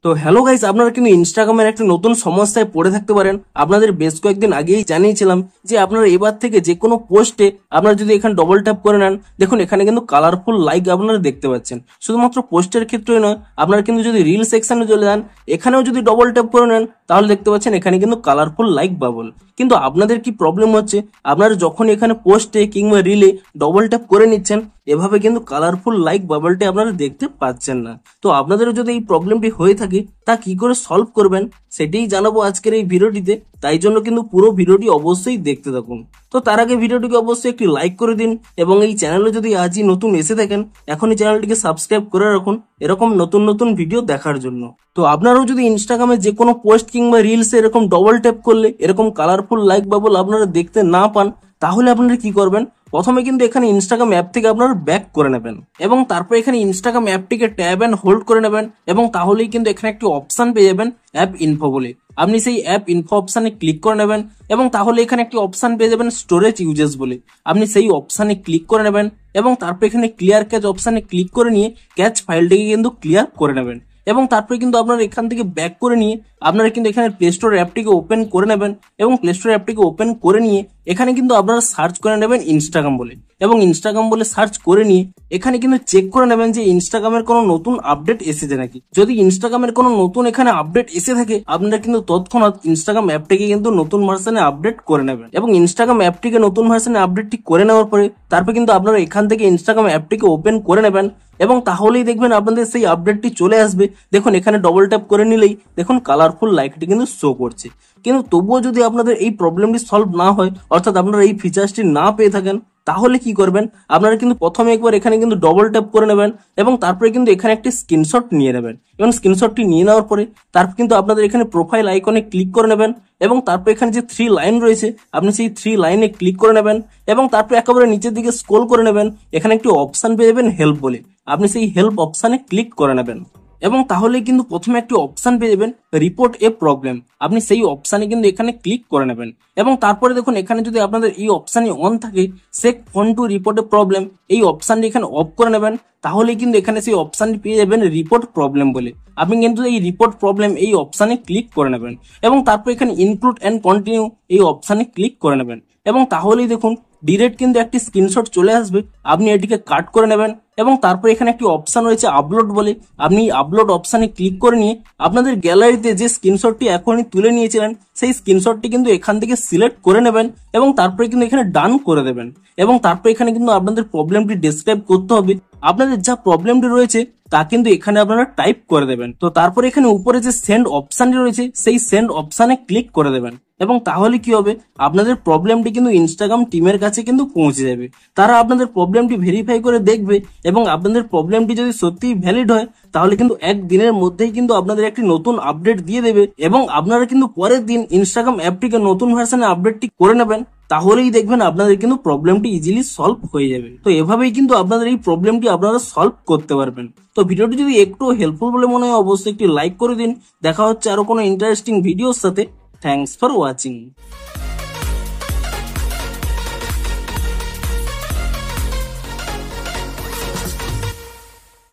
তো hello guys, আপনারা কিন্তু ইনস্টাগ্রামের একটা নতুন সমস্যায় পড়ে থাকতে পারেন। আপনাদের বেশ কয়েকদিন আগেই জানিয়েছিলাম যে আপনারা এবার থেকে যে কোনো পোস্টে আপনারা যদি এখানে ডবল ট্যাপ করে নেন, দেখুন এখানে কিন্তু কালারফুল লাইক আপনারা দেখতে পাচ্ছেন। শুধুমাত্র পোস্টের ক্ষেত্রে নয়, আপনারা কিন্তু যদি রিল সেকশনে চলে যান, এখানেও যদি ডবল ট্যাপ করে নেন তাহলে দেখতে পাচ্ছেন এখানে কিন্তু কালারফুল লাইক বাবল। কিন্তু আপনাদের কি প্রবলেম হচ্ছে, আপনারা যখন এখানে পোস্টে কিংবা রিলে ডবল ট্যাপ করে নিচ্ছেন, এভাবে কিন্তু কালারফুল লাইক বাবলটি আপনারা দেখতে পাচ্ছেন না। তো আপনাদেরও যদি এই প্রবলেমটি হয়ে থাকে, তা কি করে সলভ করবেন সেটাই জানাবো আজকের এই ভিডিওটিতে। তাই জন্য কিন্তু পুরো ভিডিওটি অবশ্যই দেখতে থাকুন। তো তার আগে ভিডিওটিকে অবশ্যই একটি লাইক করে দিন এবং এই চ্যানেলে যদি আজই নতুন এসে থাকেন, এখনই চ্যানেলটিকে সাবস্ক্রাইব করে রাখুন এরকম নতুন নতুন ভিডিও দেখার জন্য। তো আপনারাও যদি ইনস্টাগ্রামে যে কোনো পোস্ট কিংবা রিলসে এরকম ডবল ট্যাপ করলে এরকম কালারফুল লাইক বাবল আপনারা দেখতে না পান, তাহলে আপনারা কি করবেন, প্রথমে কিন্তু এখানে ইনস্টাগ্রাম অ্যাপ থেকে আপনারা ব্যাক করে নেবেন এবং তারপর এখানে ইনস্টাগ্রাম অ্যাপটিকে ট্যাব অ্যান্ড হোল্ড করে নেবেন এবং তাহলেই কিন্তু এখানে একটি অপশন পেয়ে যাবেন অ্যাপ ইনফো বলে। আপনি সেই অ্যাপ ইনফো অপশানে ক্লিক করে নেবেন এবং তাহলে এখানে একটি অপশন পেয়ে যাবেন স্টোরেজ ইউজেস বলে। আপনি সেই অপশানে ক্লিক করে নেবেন এবং তারপর এখানে ক্লিয়ার ক্যাচ অপশানে ক্লিক করে নিয়ে ক্যাচ ফাইলটিকে কিন্তু ক্লিয়ার করে নেবেন এবং তারপরে কিন্তু আপনারা এখান থেকে ব্যাক করে নিয়ে আপনারা কিন্তু এখানে প্লে স্টোর অ্যাপটিকে ওপেন করে নেবেন এবং প্লে স্টোর অ্যাপটিকে ওপেন করে নিয়ে এখানে কিন্তু আপনারা সার্চ করে নেবেন ইনস্টাগ্রাম বলে এবং ইনস্টাগ্রাম বলে সার্চ করে নিয়ে এখানে কিন্তু চেক করে নেবেন যে ইনস্টাগ্রামের কোনো নতুন আপডেট এসেছে নাকি। যদি ইনস্টাগ্রামের কোনো নতুন এখানে আপডেট এসে থাকে, আপনারা কিন্তু তৎক্ষণাৎ ইনস্টাগ্রাম অ্যাপটিকে কিন্তু নতুন ভার্সনে আপডেট করে নেবেন এবং ইনস্টাগ্রাম অ্যাপটিকে নতুন ভার্সনে আপডেটটি করে নেওয়ার পরে তারপর কিন্তু আপনারা এখান থেকে ইনস্টাগ্রাম অ্যাপটিকে ওপেন করে নেবেন এবং তাহলেই দেখবেন আপনাদের সেই আপডেটটি চলে আসবে। দেখুন এখানে ডবল ট্যাপ করে নিলেই দেখুন কালারফুল লাইকটি কিন্তু শো করছে। কিন্তু তবুও যদি আপনাদের এই প্রবলেমটি সলভ না হয়, অর্থাৎ আপনারা এই ফিচার্সটি না পেয়ে থাকেন, তাহলে কি করবেন, আপনারা কিন্তু প্রথমে একবার এখানে কিন্তু ডবল ট্যাপ করে নেবেন এবং তারপরে কিন্তু এখানে একটি স্ক্রিনশট নিয়ে নেবেন এবং স্ক্রিনশটটি নিয়ে নেওয়ার পরে তারপর কিন্তু আপনাদের এখানে প্রোফাইল আইকনে ক্লিক করে নেবেন এবং তারপর এখানে যে 3 লাইন রয়েছে আপনি সেই 3 লাইনে ক্লিক করে নেবেন এবং তারপর একেবারে নিচের দিকে স্ক্রল করে নেবেন, এখানে একটি অপশন পেয়ে যাবেন হেল্প বলে। আপনি সেই হেল্প অপশানে ক্লিক করে নেবেন এবং তাহলে কিন্তু প্রথমে একটি অপশন পেয়ে যাবেন রিপোর্ট এ প্রবলেম। আপনি সেই অপশানে কিন্তু এখানে ক্লিক করে নেবেন এবং তারপরে দেখুন এখানে যদি আপনাদের এই অপশানই অন থাকে, shake phone to report a problem, এই অপশানটি এখানে অফ করে নেবেন, তাহলেই কিন্তু এখানে সেই অপশানটি পেয়ে যাবেন রিপোর্ট প্রবলেম বলে। আপনি কিন্তু এই রিপোর্ট প্রবলেম এই অপশানে ক্লিক করে নেবেন এবং তারপর এখানে ইনক্লুড অ্যান্ড কন্টিনিউ এই অপশানে ক্লিক করে নেবেন এবং তাহলেই দেখুন ডিরেক্ট কিন্তু একটি স্ক্রিনশট চলে আসবে। আপনি এটিকে কাট করে নেবেন এবং তারপর এখানে একটি অপশন রয়েছে আপলোড বলে, আপনি আপলোড অপশানে ক্লিক করে নিয়ে আপনাদের গ্যালারিতে যে স্ক্রিনশটটি এখনই তুলে নিয়েছিলেন সেই স্ক্রিনশটটি কিন্তু এখান থেকে সিলেক্ট করে নেবেন এবং তারপরে কিন্তু এখানে ডান করে দেবেন এবং তারপর এখানে কিন্তু আপনাদের প্রবলেমটি ডেসক্রাইব করতে হবে। আপনাদের যা প্রবলেমটি রয়েছে তা কিন্তু এখানে আপনারা টাইপ করে দেবেন। তো তারপরে এখানে উপরে যে সেন্ড অপশানটি রয়েছে সেই সেন্ড অপশানে ক্লিক করে দেবেন এবং তাহলে কি হবে, আপনাদের প্রবলেমটি কিন্তু ইনস্টাগ্রাম টিমের কাছে কিন্তু পৌঁছে যাবে। তারা আপনাদের প্রবলেমটি ভেরিফাই করে দেখবে এবং আপনাদের প্রবলেমটি যদি সত্যিই ভ্যালিড হয়, তাহলে কিন্তু একদিনের মধ্যেই কিন্তু আপনাদের একটি নতুন আপডেট দিয়ে দেবে এবং আপনারা কিন্তু পরের দিন ইনস্টাগ্রাম অ্যাপটিকে নতুন ভার্সনে আপডেটটি করে নেবেন। তাহলেই দেখবেন আপনাদের কিন্তু প্রবলেমটি ইজিলি সলভ হয়ে যাবে। তো এভাবেই কিন্তু আপনাদের এই প্রবলেমটি আপনারা সলভ করতে পারবেন। তো ভিডিওটি যদি একটু হেল্পফুল বলে মনে হয়, অবশ্যই একটি লাইক করে দিন। দেখা হচ্ছে আরো কোনো ইন্টারেস্টিং ভিডিওর সাথে। Thanks for watching.